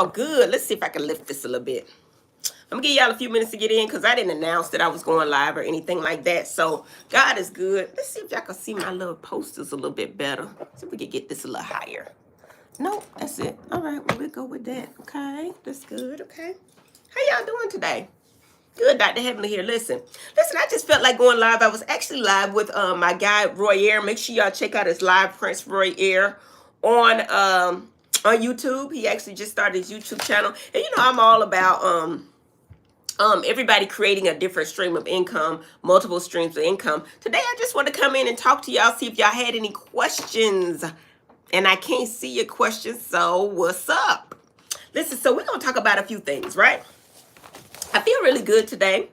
Oh, good. Let's see if I can lift this a little bit. I'm gonna give y'all a few minutes to get in because I didn't announce that I was going live or anything like that. So God is good. Let's see if y'all can see my little posters a little bit better. See if we can get this a little higher. No, that's it. All right, well, we'll go with that. Okay, that's good. Okay. How y'all doing today? Good, Dr. Heavenly here. Listen, I just felt like going live. I was actually live with my guy Roy Air. Make sure y'all check out his live, Prince Roy Air, on YouTube. He actually just started his YouTube channel. And you know, I'm all about everybody creating a different stream of income, multiple streams of income. Today I just want to come in and talk to y'all, see if y'all had any questions. And I can't see your questions, so what's up? Listen, so we're gonna talk about a few things, right? I feel really good today.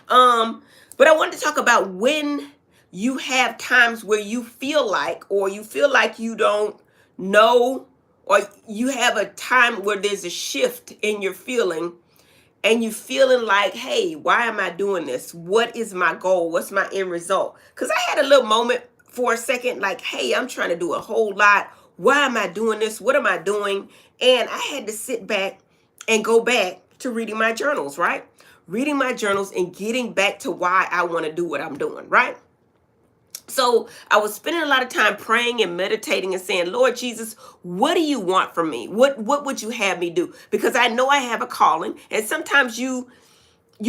But I wanted to talk about when you have times where you feel like, or you feel like you don't know, or you have a time where there's a shift in your feeling, and you feeling like, hey, why am I doing this? What is my goal? What's my end result? Because I had a little moment for a second, like, hey, I'm trying to do a whole lot. Why am I doing this? What am I doing? And I had to sit back and go back to reading my journals, right? Reading my journals and getting back to why I want to do what I'm doing, right? So I was spending a lot of time praying and meditating and saying, Lord Jesus, what do you want from me? What would you have me do? Because I know I have a calling, and sometimes you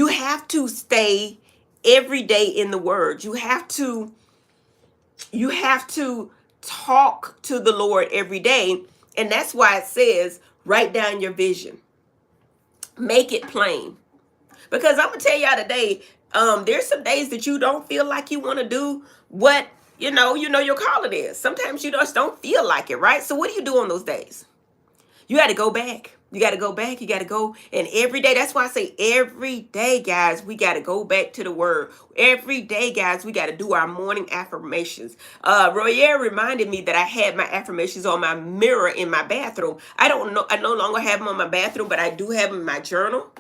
have to stay every day in the word. You have to talk to the Lord every day. And that's why it says, write down your vision. Make it plain. Because I'm gonna tell y'all today, there's some days that you don't feel like you want to do what you know your calling is. Sometimes you just don't feel like it, right? So what do you do on those days? You got to go back. You got to go back. You got to go. And every day, that's why I say every day, guys, we got to go back to the word. Every day, guys, we got to do our morning affirmations. Royer reminded me that I had my affirmations on my mirror in my bathroom. I don't know. I no longer have them on my bathroom, but I do have them in my journal.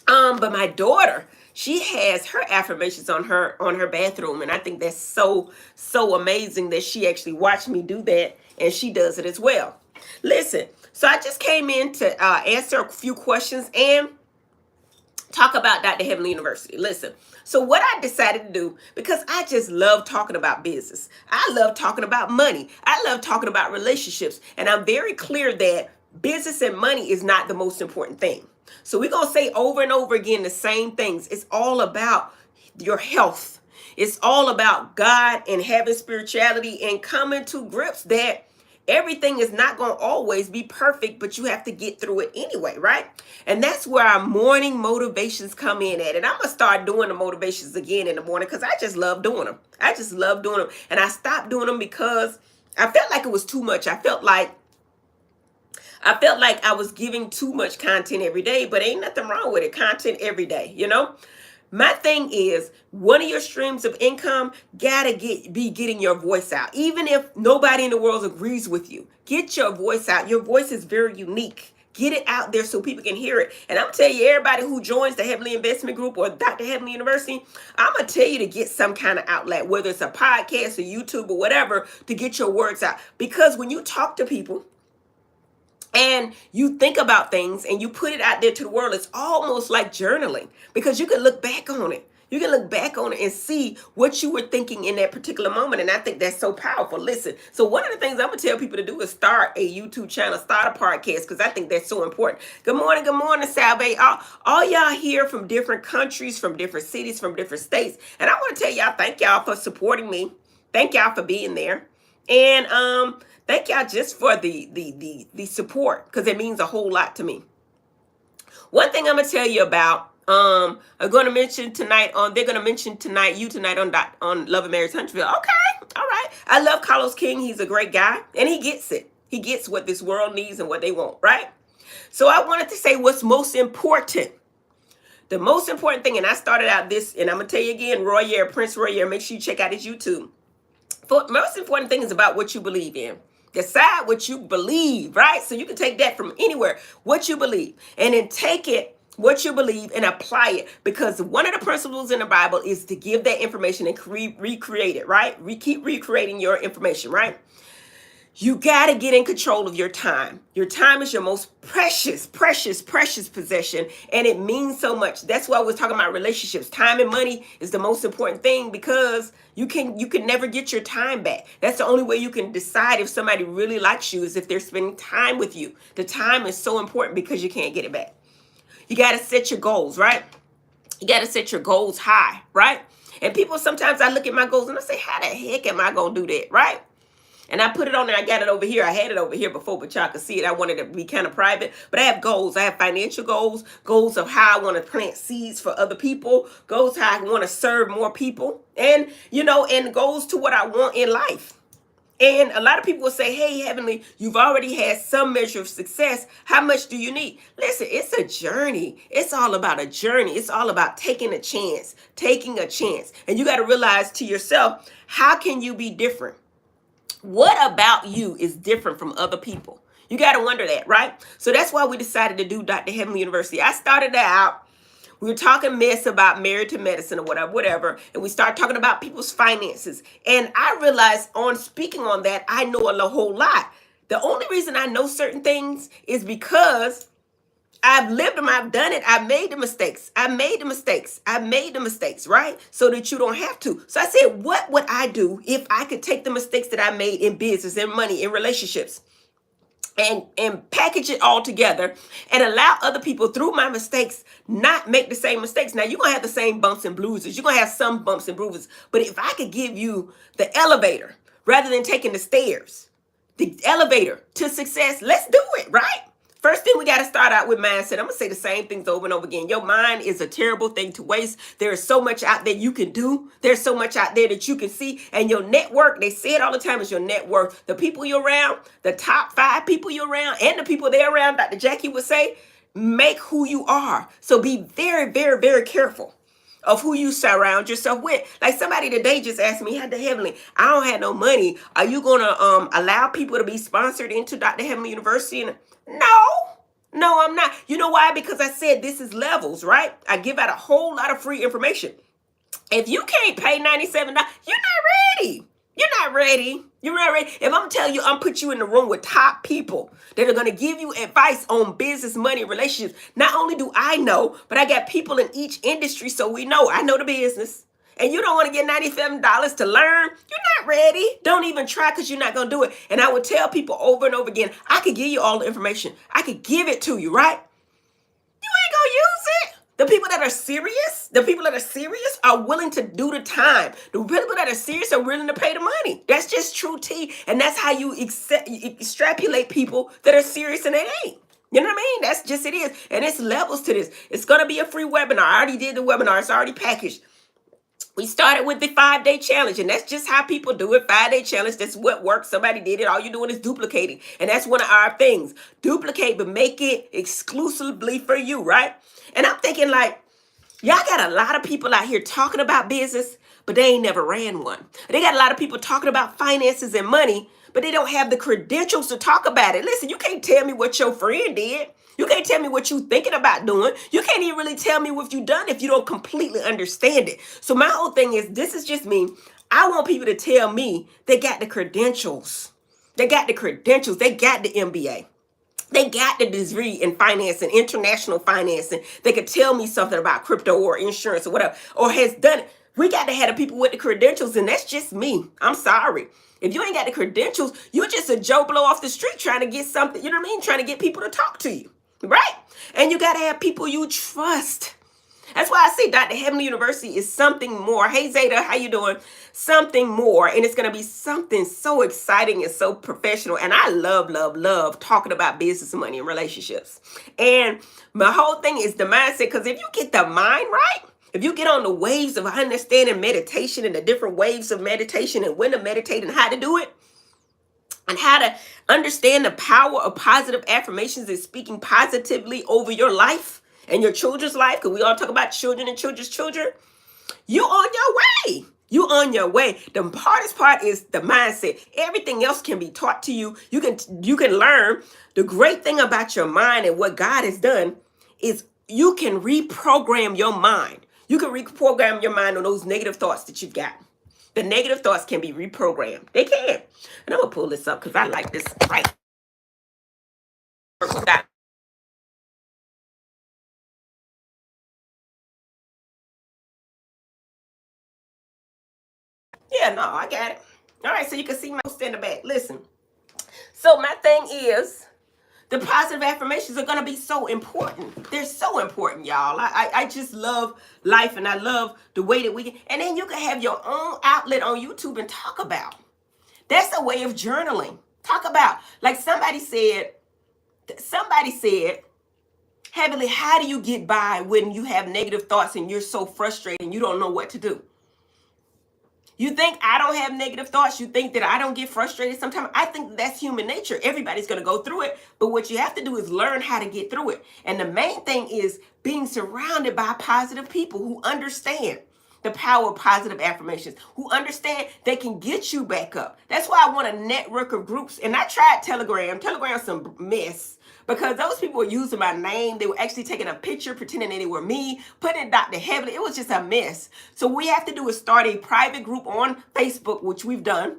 But my daughter, she has her affirmations on her bathroom, and I think that's so amazing that she actually watched me do that, and she does it as well. Listen, so I just came in to answer a few questions and talk about Dr. Heavenly University. Listen, so what I decided to do, because I just love talking about business, I love talking about money, I love talking about relationships, and I'm very clear that business and money is not the most important thing. So we're going to say over and over again the same things. It's all about your health. It's all about God and having spirituality and coming to grips that everything is not going to always be perfect, but you have to get through it anyway, right? And that's where our morning motivations come in at. And I'm going to start doing the motivations again in the morning because I just love doing them. I just love doing them. And I stopped doing them because I felt like it was too much. I felt like I was giving too much content every day, but ain't nothing wrong with it. Content every day. My thing is, one of your streams of income gotta be getting your voice out. Even if nobody in the world agrees with you, get your voice out. Your voice is very unique. Get it out there so people can hear it. And I'm telling you, everybody who joins the Heavenly Investment Group or Dr. Heavenly University, I'm going to tell you to get some kind of outlet, whether it's a podcast or YouTube or whatever, to get your words out. Because when you talk to people, and you think about things and you put it out there to the world, it's almost like journaling, because you can look back on it. You can look back on it and see what you were thinking in that particular moment. And I think that's so powerful. Listen, so one of the things I'm going to tell people to do is start a YouTube channel, start a podcast, because I think that's so important. Good morning, Salve. All y'all here from different countries, from different cities, from different states. And I want to tell y'all, thank y'all for supporting me. Thank y'all for being there. And thank y'all just for the support, because it means a whole lot to me. One thing I'm gonna tell you about, I'm gonna mention tonight on Love and Marriage Huntsville. Okay, all right. I love Carlos King. He's a great guy, and he gets it. He gets what this world needs and what they want, right? So I wanted to say what's most important. The most important thing, and I started out this, and I'm gonna tell you again, Prince Royer. Make sure you check out his YouTube. Most important thing is about what you believe in. Decide what you believe, right? So you can take that from anywhere, what you believe, and then take it, what you believe, and apply it. Because one of the principles in the Bible is to give that information and recreate it, right? Keep recreating your information, right? You got to get in control of your time. Your time is your most precious, precious, precious possession, and it means so much. That's why we're talking about relationships. Time and money is the most important thing, because you can never get your time back. That's the only way you can decide if somebody really likes you, is if they're spending time with you. The time is so important because you can't get it back. You got to set your goals, right? You got to set your goals high, right? And people, sometimes I look at my goals and I say, how the heck am I going to do that, right? And I put it on there. I got it over here. I had it over here before, but y'all could see it. I wanted it to be kind of private. But I have goals. I have financial goals, goals of how I want to plant seeds for other people, goals how I want to serve more people, and, and goals to what I want in life. And a lot of people will say, hey, Heavenly, you've already had some measure of success. How much do you need? Listen, it's a journey. It's all about a journey. It's all about taking a chance. And you got to realize to yourself, how can you be different? What about you is different from other people? You got to wonder that, right? So that's why we decided to do Dr. Heavenly University. I started that out. We were talking mess about Married to Medicine or whatever. And we started talking about people's finances. And I realized on speaking on that, I know a whole lot. The only reason I know certain things is because I've lived them. I've done it. I've made the mistakes. Right? So that you don't have to. So I said, what would I do if I could take the mistakes that I made in business, in money, in relationships, and package it all together and allow other people through my mistakes not make the same mistakes. Now, you're going to have the same bumps and bruises. You're going to have some bumps and bruises. But if I could give you the elevator rather than taking the elevator to success, let's do it, right? First thing, we got to start out with mindset. I'm going to say the same things over and over again. Your mind is a terrible thing to waste. There is so much out there you can do. There's so much out there that you can see. And your network, they say it all the time, is your net worth. The people you're around, the top 5 people you're around, and the people they're around, Dr. Jackie would say, make who you are. So be very, very, very careful of who you surround yourself with. Like somebody today just asked me, Dr. Heavenly, I don't have no money. Are you going to allow people to be sponsored into Dr. Heavenly University? And no, I'm not. You know why? Because I said this is levels, right? I give out a whole lot of free information. If you can't pay $97, you're not ready. You're not ready. If I'm telling you, I'm put you in the room with top people that are going to give you advice on business, money, relationships. Not only do I know, but I got people in each industry, so we know. I know the business. And you don't want to get $97 to learn, you're not ready. Don't even try, because you're not going to do it. And I would tell people over and over again, I could give you all the information. I could give it to you, right? You ain't going to use it. The people that are serious are willing to do the time. The people that are serious are willing to pay the money. That's just true tea. And that's how you extrapolate people that are serious and they ain't. You know what I mean? That's just it is. And it's levels to this. It's going to be a free webinar. I already did the webinar. It's already packaged. We started with the 5-day challenge, and that's just how people do it. 5-day challenge. That's what works. Somebody did it. All you're doing is duplicating. And that's one of our things. Duplicate, but make it exclusively for you, right? And I'm thinking like, y'all got a lot of people out here talking about business, but they ain't never ran one. They got a lot of people talking about finances and money, but they don't have the credentials to talk about it. Listen, you can't tell me what your friend did. You can't tell me what you thinking about doing. You can't even really tell me what you done if you don't completely understand it. So my whole thing is, this is just me. I want people to tell me they got the credentials. They got the MBA. They got the degree in finance and international financing. They could tell me something about crypto or insurance or whatever, or has done it. We got to have the people with the credentials, and that's just me. I'm sorry. If you ain't got the credentials, you're just a Joe Blow off the street trying to get something, you know what I mean? Trying to get people to talk to you. Right? And you got to have people you trust. That's why I say Dr. Heavenly University is something more. Hey, Zeta, how you doing? Something more. And it's going to be something so exciting and so professional. And I love talking about business, money, and relationships. And my whole thing is the mindset. Because if you get the mind right, if you get on the waves of understanding meditation and the different waves of meditation and when to meditate and how to do it, and how to understand the power of positive affirmations and speaking positively over your life and your children's life, because we all talk about children and children's children, you on your way. You on your way. The hardest part is the mindset. Everything else can be taught to you. You can learn. The great thing about your mind and what God has done is you can reprogram your mind. You can reprogram your mind on those negative thoughts that you've got. The negative thoughts can be reprogrammed. They can. And I'm going to pull this up because I like this right. Yeah, no, I got it. All right, so you can see my post in the back. Listen. So my thing is, the positive affirmations are going to be so important. They're so important, y'all. I just love life, and I love the way that we can. And then you can have your own outlet on YouTube and talk about. That's a way of journaling. Talk about, like somebody said, Heavenly, how do you get by when you have negative thoughts and you're so frustrated and you don't know what to do? You think I don't have negative thoughts? You think that I don't get frustrated sometimes? I think that's human nature. Everybody's going to go through it. But what you have to do is learn how to get through it. And the main thing is being surrounded by positive people who understand the power of positive affirmations, who understand they can get you back up. That's why I want a network of groups. And I tried Telegram. Telegram's some mess. Because those people were using my name. They were actually taking a picture, pretending that they were me, putting in Dr. Heavenly. It was just a mess. So what we have to do is start a private group on Facebook, which we've done,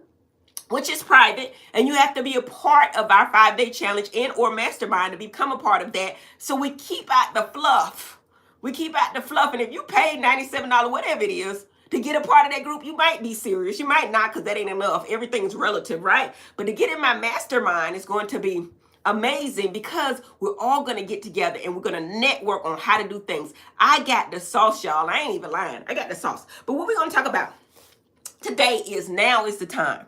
which is private. And you have to be a part of our 5-day challenge and or mastermind to become a part of that. So we keep out the fluff. We keep out the fluff. And if you pay $97, whatever it is, to get a part of that group, you might be serious. You might not, because that ain't enough. Everything's relative, right? But to get in my mastermind is going to be amazing, because we're all going to get together and we're going to network on how to do things. I got the sauce, y'all. I ain't even lying. I got the sauce. But what we're going to talk about today is now is the time.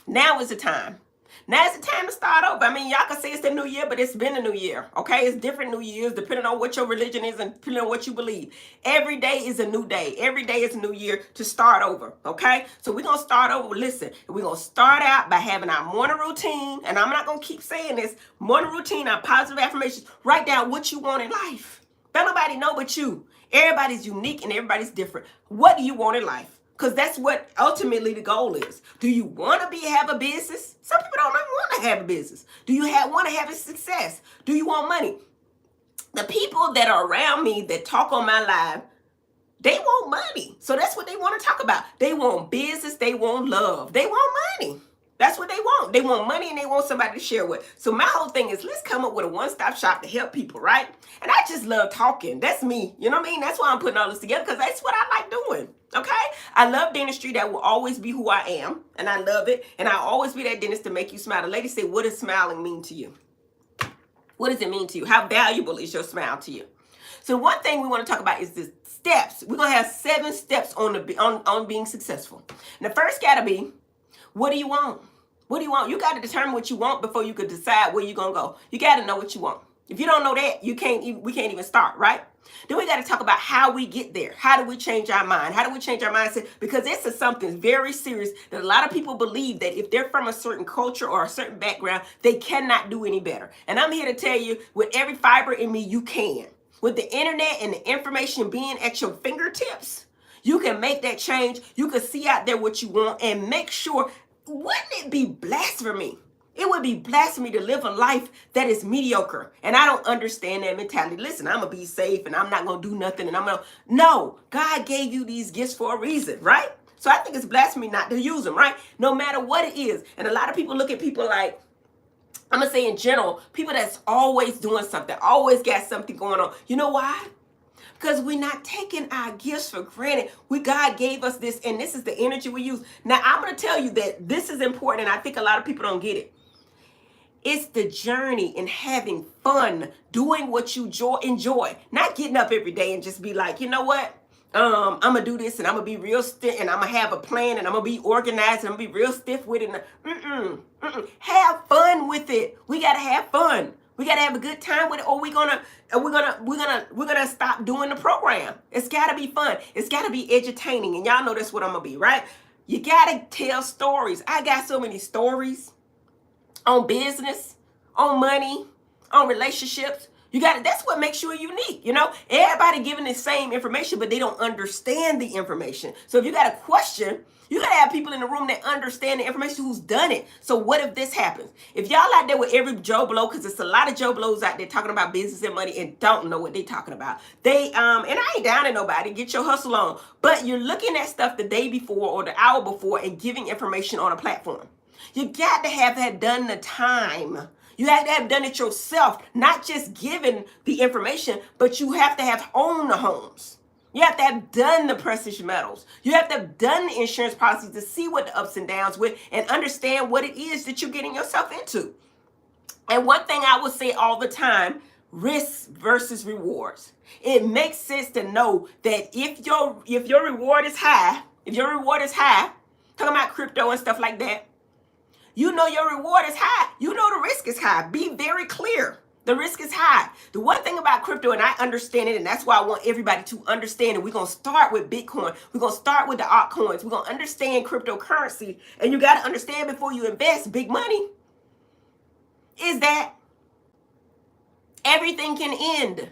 Now is the time. Now is the time to start over. I mean, y'all can say it's the new year, but it's been a new year, okay? It's different new years depending on what your religion is and depending on what you believe. Every day is a new day. Every day is a new year to start over, okay? So we're going to start over. Listen, we're going to start out by having our morning routine, and I'm not going to keep saying this, morning routine, our positive affirmations. Write down what you want in life. Don't nobody know but you. Everybody's unique and everybody's different. What do you want in life? Because that's what ultimately the goal is. Do you want to have a business? Some people don't even want to have a business. Do you want to have a success? Do you want money? The people that are around me that talk on my live, they want money. So that's what they want to talk about. They want business. They want love. They want money. That's what they want. They want money and they want somebody to share with. So my whole thing is, let's come up with a one-stop shop to help people, right? And I just love talking. That's me. You know what I mean? That's why I'm putting all this together, because that's what I like doing. Okay? I love dentistry. That will always be who I am. And I love it. And I'll always be that dentist to make you smile. The lady said, what does smiling mean to you? What does it mean to you? How valuable is your smile to you? So one thing we want to talk about is the steps. We're going to have 7 steps on being successful. And the first got to be, what do you want? What do you want? You got to determine what you want before you could decide where you're going to go. You got to know what you want. If you don't know that, we can't even start, right? Then we got to talk about how we get there. How do we change our mind? How do we change our mindset? Because this is something very serious that a lot of people believe that if they're from a certain culture or a certain background, they cannot do any better. And I'm here to tell you, with every fiber in me, you can. With the internet and the information being at your fingertips, you can make that change. You can see out there what you want and make sure. Wouldn't it be blasphemy? It would be blasphemy to live a life that is mediocre. And I don't understand that mentality. Listen, I'm going to be safe and I'm not going to do nothing. And no, God gave you these gifts for a reason, right? So I think it's blasphemy not to use them, right? No matter what it is. And a lot of people look at people like, I'm going to say in general, people that's always doing something, always got something going on. You know why? Because we're not taking our gifts for granted. God gave us this, and this is the energy we use. Now, I'm going to tell you that this is important, and I think a lot of people don't get it. It's the journey and having fun, doing what you enjoy, not getting up every day and just be like, you know what? I'm going to do this, and I'm going to be real stiff, and I'm going to have a plan, and I'm going to be organized, and I'm going to be real stiff with it. Have fun with it. We got to have fun. We gotta have a good time with it, or we're gonna stop doing the program. It's gotta be fun. It's gotta be edutaining, and y'all know that's what I'm gonna be, right? You gotta tell stories. I got so many stories on business, on money, on relationships. That's what makes you unique. Everybody giving the same information, but they don't understand the information. So if you got a question, you gotta have people in the room that understand the information, who's done it. So what if this happens? If y'all out there with every Joe Blow, because it's a lot of Joe Blows out there talking about business and money and don't know what they talking about. And I ain't down to nobody, get your hustle on. But you're looking at stuff the day before or the hour before and giving information on a platform. You got to have that done the time. You have to have done it yourself, not just given the information, but you have to have owned the homes. You have to have done the precious metals. You have to have done the insurance policies to see what the ups and downs with and understand what it is that you're getting yourself into. And one thing I will say all the time, risks versus rewards. It makes sense to know that if your reward is high, talking about crypto and stuff like that, you know your reward is high. You know the risk is high. Be very clear. The risk is high. The one thing about crypto, and I understand it, and that's why I want everybody to understand it. We're going to start with Bitcoin. We're going to start with the altcoins. We're going to understand cryptocurrency. And you got to understand before you invest big money is that everything can end.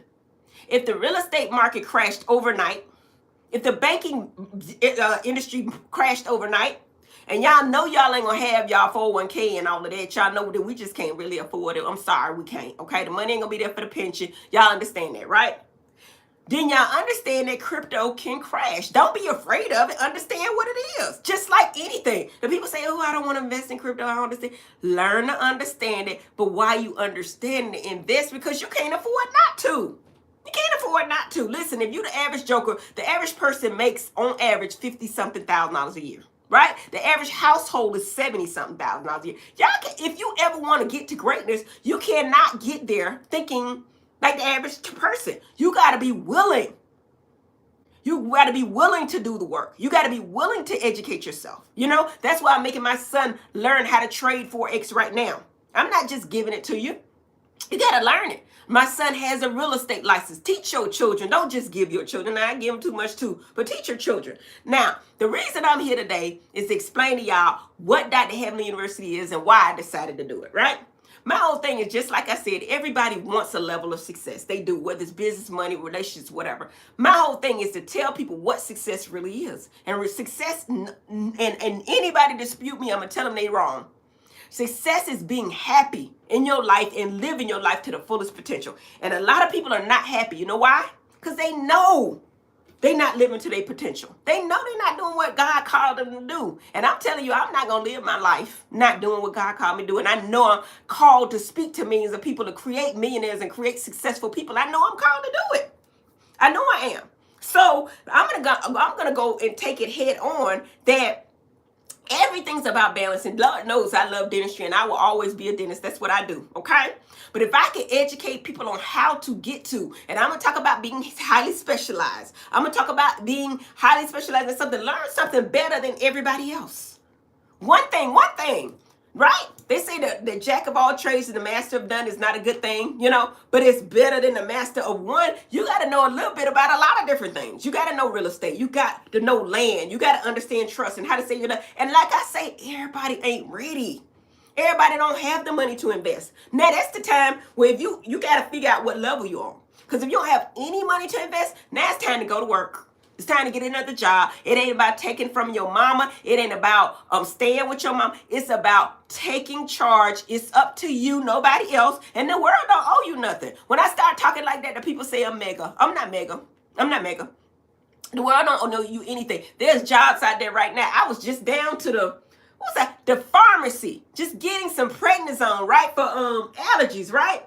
If the real estate market crashed overnight, if the banking industry crashed overnight, and y'all know y'all ain't gonna have y'all 401k and all of that. Y'all know that we just can't really afford it. I'm sorry, we can't. Okay, the money ain't gonna be there for the pension. Y'all understand that, right? Then y'all understand that crypto can crash. Don't be afraid of it. Understand what it is. Just like anything. The people say, oh, I don't want to invest in crypto. I don't understand. Learn to understand it. But why you understand to invest? Because you can't afford not to. You can't afford not to. Listen, if you the average joker, the average person makes on average $50-something thousand a year. Right? The average household is $70-something thousand a year. Y'all can, if you ever want to get to greatness, you cannot get there thinking like the average person. You got to be willing. You got to be willing to do the work. You got to be willing to educate yourself. That's why I'm making my son learn how to trade Forex right now. I'm not just giving it to you. You got to learn it. My son has a real estate license. Teach your children. Don't just give your children. Now, I give them too much too, but teach your children. Now, the reason I'm here today is to explain to y'all what Dr. Heavenly University is and why I decided to do it, right? My whole thing is just like I said, everybody wants a level of success. They do, whether it's business, money, relationships, whatever. My whole thing is to tell people what success really is. And success, and anybody dispute me, I'm going to tell them they wrong. Success is being happy in your life and living your life to the fullest potential. And a lot of people are not happy. You know why? Because they know they're not living to their potential. They know they're not doing what God called them to do. And I'm telling you, I'm not going to live my life not doing what God called me to do. And I know I'm called to speak to millions of people, to create millionaires and create successful people. I know I'm called to do it. I know I am. So I'm gonna go and take it head on that everything's about balance, and Lord knows I love dentistry and I will always be a dentist. That's what I do, okay? But if I can educate people on how to get to, and I'm going to talk about being highly specialized. I'm going to talk about being highly specialized in something, learn something better than everybody else. One thing, right? They say that the jack of all trades and the master of none is not a good thing, but it's better than the master of one. You got to know a little bit about a lot of different things. You got to know real estate. You got to know land. You got to understand trust and how to say your love. And like I say, everybody ain't ready. Everybody don't have the money to invest. Now that's the time where if you got to figure out what level you're on. Because if you don't have any money to invest, now it's time to go to work. It's time to get another job. It ain't about taking from your mama. It ain't about staying with your mom. It's about taking charge. It's up to you, nobody else. And the world don't owe you nothing. When I start talking like that, the people say I'm mega. I'm not mega. The world don't owe you anything. There's jobs out there right now. I was just down to the pharmacy, just getting some prednisone, right, for allergies, right?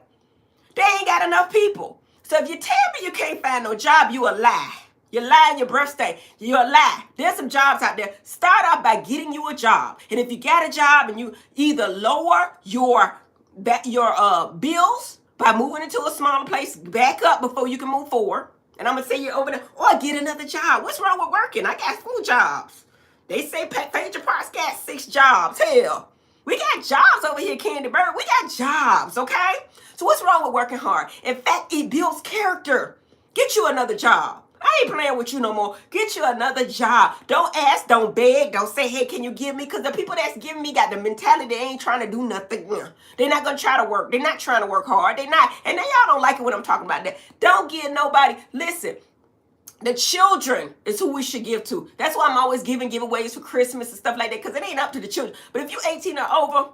They ain't got enough people. So if you tell me you can't find no job, you a lie. You're lying your birthday. You're a lie. There's some jobs out there. Start off by getting you a job. And if you got a job and you either lower your bills by moving into a smaller place, back up before you can move forward. And I'm going to say you're over there. Or get another job. What's wrong with working? I got 4 jobs. They say Phaedra Parks got 6 jobs. Hell, we got jobs over here, Candy Bird. We got jobs, okay? So what's wrong with working hard? In fact, it builds character. Get you another job. I ain't playing with you no more. Get you another job. Don't ask, don't beg, don't say, hey, can you give me? Because the people that's giving me got the mentality they ain't trying to do nothing. They're not going to try to work. They're not trying to work hard. They're not. And then y'all don't like it when I'm talking about that. Don't give nobody. Listen, the children is who we should give to. That's why I'm always giving giveaways for Christmas and stuff like that, because it ain't up to the children. But if you're 18 or over,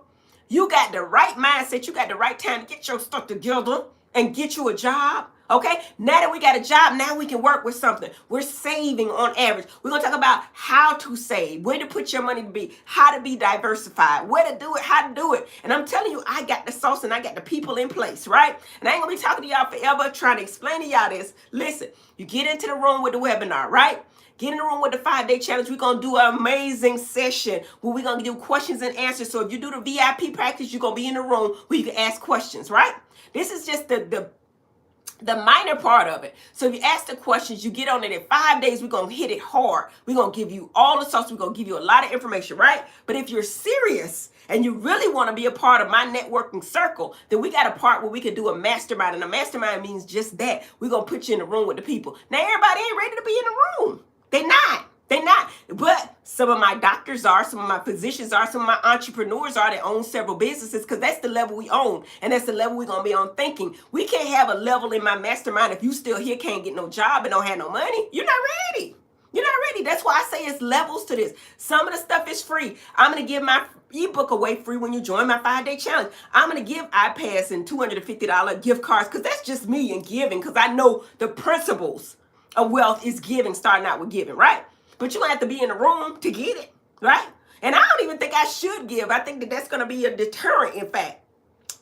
you got the right mindset. You got the right time to get your stuff together and get you a job. Okay, now that we got a job, now we can work with something. We're saving on average. We're going to talk about how to save, where to put your money to be, how to be diversified, where to do it, how to do it. And I'm telling you, I got the sauce and I got the people in place, right? And I ain't going to be talking to y'all forever trying to explain to y'all this. Listen, you get into the room with the webinar, right? Get in the room with the 5-day challenge. We're going to do an amazing session where we're going to do questions and answers. So if you do the VIP practice, you're going to be in the room where you can ask questions, right? This is just the minor part of it. So if you ask the questions, you get on it in 5 days, we're going to hit it hard. We're going to give you all the sauce. We're going to give you a lot of information, right? But if you're serious and you really want to be a part of my networking circle, then we got a part where we can do a mastermind. And a mastermind means just that. We're going to put you in the room with the people. Now, everybody ain't ready to be in the room. They're not. They're not. But some of my doctors are, some of my physicians are, some of my entrepreneurs are that own several businesses, because that's the level we own. And that's the level we're going to be on thinking. We can't have a level in my mastermind if you still here can't get no job and don't have no money. You're not ready. You're not ready. That's why I say it's levels to this. Some of the stuff is free. I'm going to give my ebook away free when you join my 5-day challenge. I'm going to give iPads and $250 gift cards, because that's just me and giving, because I know the principles of wealth is giving, starting out with giving, right? But you have to be in the room to get it, right? And I don't even think I should give. I think that that's going to be a deterrent, in fact.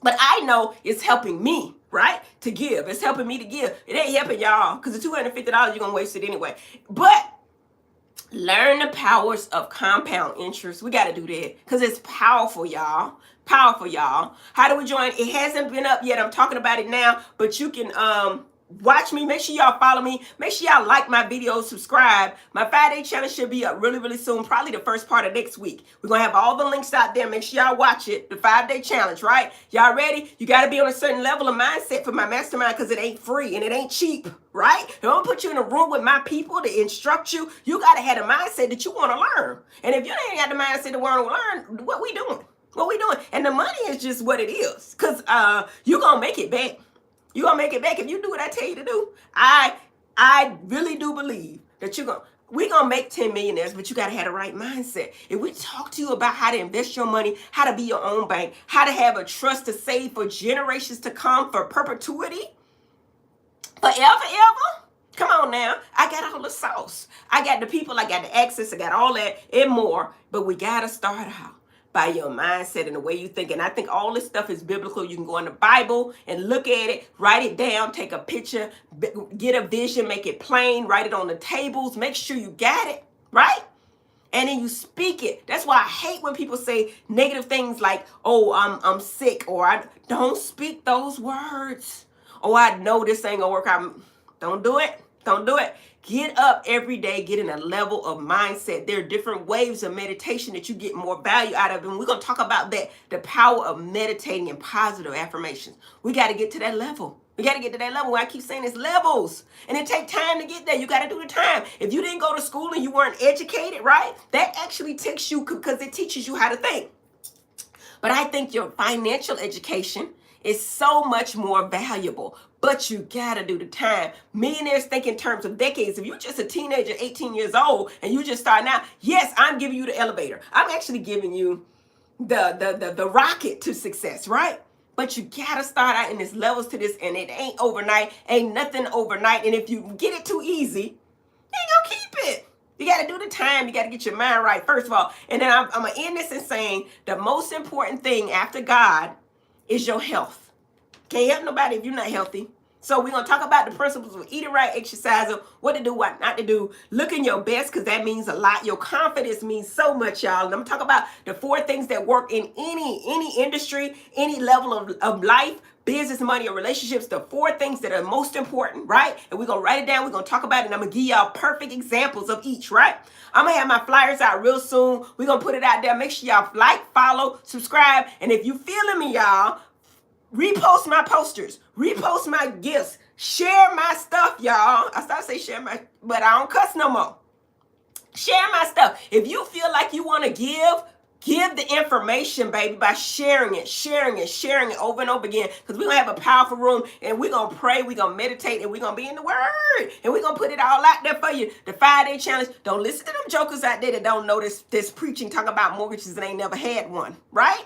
But I know it's helping me, right, to give. It's helping me to give. It ain't helping y'all, because the $250, you're going to waste it anyway. But learn the powers of compound interest. We got to do that, because it's powerful, y'all. Powerful, y'all. How do we join? It hasn't been up yet. I'm talking about it now, but you can watch me. Make sure y'all follow me. Make sure y'all like my videos, subscribe. My 5-day challenge should be up really, really soon, probably the first part of next week. We're going to have all the links out there. Make sure y'all watch it, the 5-day challenge, right? Y'all ready? You got to be on a certain level of mindset for my mastermind, because it ain't free and it ain't cheap, right? If I'm going to put you in a room with my people to instruct you, you got to have a mindset that you want to learn. And if you ain't got the mindset to want to learn, what we doing? What we doing? And the money is just what it is, because you're going to make it back. You're going to make it back if you do what I tell you to do. I really do believe that we're going to make 10 millionaires, but you got to have the right mindset. If we talk to you about how to invest your money, how to be your own bank, how to have a trust to save for generations to come, for perpetuity, forever, ever. Come on now. I got all the sauce. I got the people. I got the access. I got all that and more. But we got to start out by your mindset and the way you think. And I think all this stuff is biblical. You can go in the Bible and look at it, write it down, take a picture, get a vision, make it plain, write it on the tables, make sure you got it, right? And then you speak it. That's why I hate when people say negative things like, oh, I'm sick, or I don't speak those words. Oh, I know this ain't gonna work out. Don't do it. Don't do it. Get up every day, get in a level of mindset. There are different waves of meditation that you get more value out of. And we're going to talk about that, the power of meditating and positive affirmations. We got to get to that level. We got to get to that level. I keep saying it's levels. And it takes time to get there. You got to do the time. If you didn't go to school and you weren't educated, right, that actually takes you, because it teaches you how to think. But I think your financial education is so much more valuable. But you gotta do the time. Millionaires think in terms of decades. If you're just a teenager, 18 years old, and you just starting out, yes, I'm giving you the elevator. I'm actually giving you the rocket to success, right? But you gotta start out in this levels to this, and it ain't overnight. Ain't nothing overnight. And if you get it too easy, you ain't gonna keep it. You got to do the time. You got to get your mind right, first of all. And then I'm going to end this in saying the most important thing after God is your health. Can't help nobody if you're not healthy. So we're going to talk about the principles of eating right, exercising, what to do, what not to do, looking your best, because that means a lot. Your confidence means so much, y'all. And I'm going to talk about the 4 things that work in any industry, any level of life, business, money, or relationships, the 4 things that are most important, right? And we're going to write it down. We're going to talk about it, and I'm going to give y'all perfect examples of each, right? I'm going to have my flyers out real soon. We're going to put it out there. Make sure y'all like, follow, subscribe. And if you feeling me, y'all, repost my posters, repost my gifts, share my stuff, y'all. I started to say share my, but I don't cuss no more. Share my stuff. If you feel like you want to give the information, baby, by sharing it over and over again. Because we're going to have a powerful room and we're going to pray, we're going to meditate, and we're going to be in the word. And we're going to put it all out there for you. The 5-day challenge. Don't listen to them jokers out there that don't know this preaching, talking about mortgages and ain't never had one, right?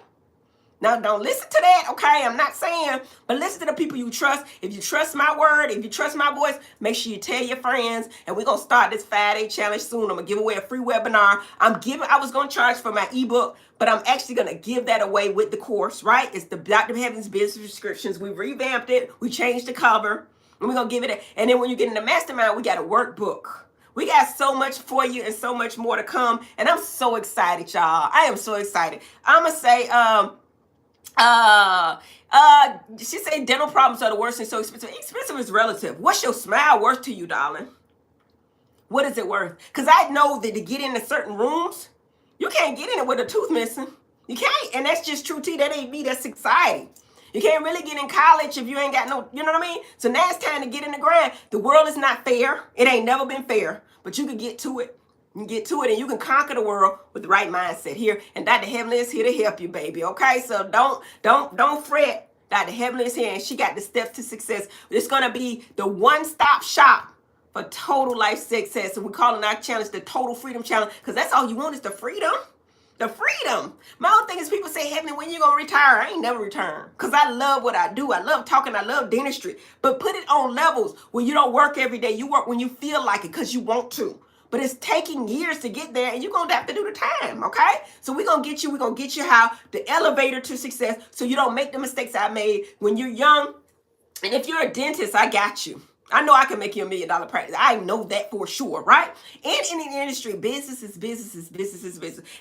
Now, don't listen to that, okay? I'm not saying, but listen to the people you trust. If you trust my word, if you trust my voice, make sure you tell your friends. And we're going to start this 5-day challenge soon. I'm going to give away a free webinar. I was going to charge for my ebook, but I'm actually going to give that away with the course, right? It's the Dr. Heaven's Business Prescriptions. We revamped it. We changed the cover. And we're going to give it and then when you get in the mastermind, we got a workbook. We got so much for you and so much more to come. And I'm so excited, y'all. I am so excited. I'm going to say, she said dental problems are the worst and so expensive. Expensive is relative. What's your smile worth to you, darling? What is it worth? Because I know that to get into certain rooms, you can't get in it with a tooth missing. You can't. And that's just true, T. That ain't me. That's society. You can't really get in college if you ain't got no, you know what I mean? So now it's time to get in the grind. The world is not fair. It ain't never been fair. But you can get to it. You can get to it and you can conquer the world with the right mindset here. And Dr. Heavenly is here to help you, baby. Okay? So don't fret. Dr. Heavenly is here and she got the steps to success. It's going to be the one-stop shop for total life success. And we're calling our challenge the Total Freedom Challenge because that's all you want is the freedom. The freedom. My own thing is people say, Heavenly, when you going to retire? I ain't never retire because I love what I do. I love talking. I love dentistry. But put it on levels where you don't work every day. You work when you feel like it because you want to. But it's taking years to get there and you're going to have to do the time, okay? So we're going to get you how the elevator to success so you don't make the mistakes I made when you're young. And if you're a dentist, I got you. I know I can make you $1 million practice. I know that for sure, right? And in the industry, business is business.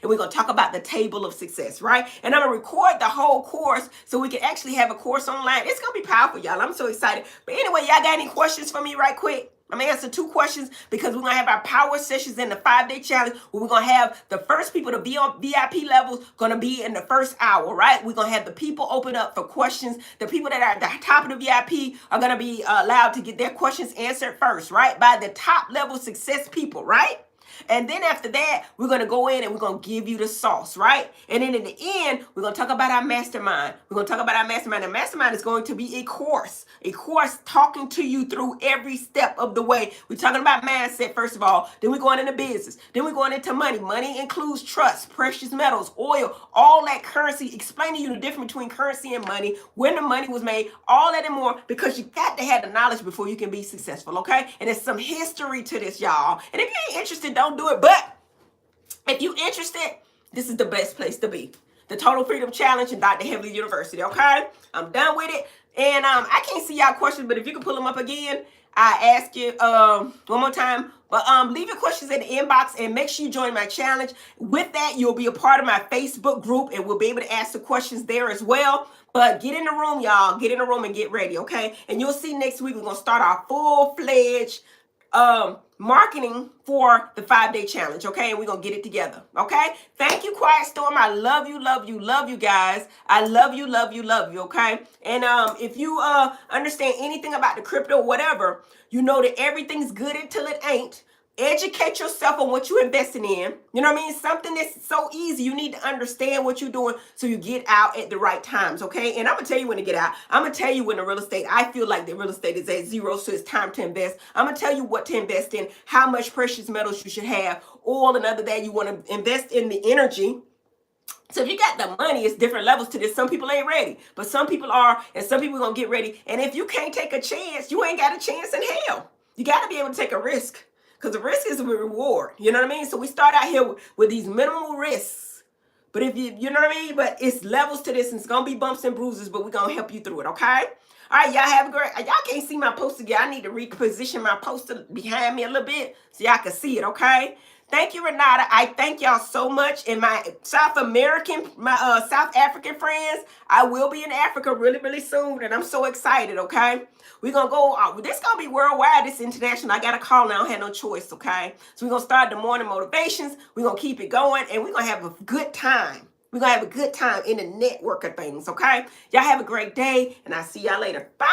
And we're going to talk about the table of success, right? And I'm going to record the whole course so we can actually have a course online. It's going to be powerful, y'all. I'm so excited. But anyway, y'all got any questions for me right quick? I'm going to answer 2 questions because we're going to have our power sessions in the 5-day challenge where we're going to have the first people to be on VIP levels going to be in the first hour, right? We're going to have the people open up for questions. The people that are at the top of the VIP are going to be allowed to get their questions answered first, right? By the top level success people, right? And then after that, we're going to go in and we're going to give you the sauce, right? And then in the end, we're going to talk about our mastermind. We're going to talk about our mastermind. The mastermind is going to be a course talking to you through every step of the way. We're talking about mindset, first of all. Then we're going into business. Then we're going into money. Money includes trust, precious metals, oil, all that currency, explaining you the difference between currency and money, when the money was made, all that and more, because you got to have the knowledge before you can be successful, okay? And there's some history to this, y'all. And if you ain't interested, don't do it. But if you're interested, this is the best place to be. The Total Freedom Challenge in Dr. Heavenly University, okay? I'm done with it. And I can't see y'all questions, but if you can pull them up again, I ask you one more time. But leave your questions in the inbox and make sure you join my challenge. With that, you'll be a part of my Facebook group and we'll be able to ask the questions there as well. But get in the room, y'all. Get in the room and get ready, okay? And you'll see next week we're going to start our full-fledged marketing for the 5-day challenge, okay? And we're gonna get it together, okay? Thank you, Quiet Storm. I love you guys. I love you, okay? And if you understand anything about the crypto or whatever, you know that everything's good until it ain't. Educate yourself on what you're investing in. You know what I mean? Something that's so easy. You need to understand what you're doing so you get out at the right times, okay? And I'm going to tell you when to get out. I'm going to tell you when the real estate, I feel like the real estate is at zero, so it's time to invest. I'm going to tell you what to invest in, how much precious metals you should have, oil and other that you want to invest in the energy. So if you got the money, it's different levels to this. Some people ain't ready, but some people are, and some people are going to get ready. And if you can't take a chance, you ain't got a chance in hell. You got to be able to take a risk. Because the risk is a reward. You know what I mean? So we start out here with these minimal risks. But if you know what I mean? But it's levels to this and it's going to be bumps and bruises, but we're going to help you through it, okay? All right, y'all have a great, y'all can't see my poster yet. I need to reposition my poster behind me a little bit so y'all can see it, okay? Thank you, Renata. I thank y'all so much. And my South African friends, I will be in Africa really soon. And I'm so excited, okay? We're going to go, this going to be worldwide. This international. I got a call now. I don't have no choice, okay? So we're going to start the morning motivations. We're going to keep it going. And we're going to have a good time. We're We're going to have a good time in the network of things, okay? Y'all have a great day, and I'll see y'all later. Bye.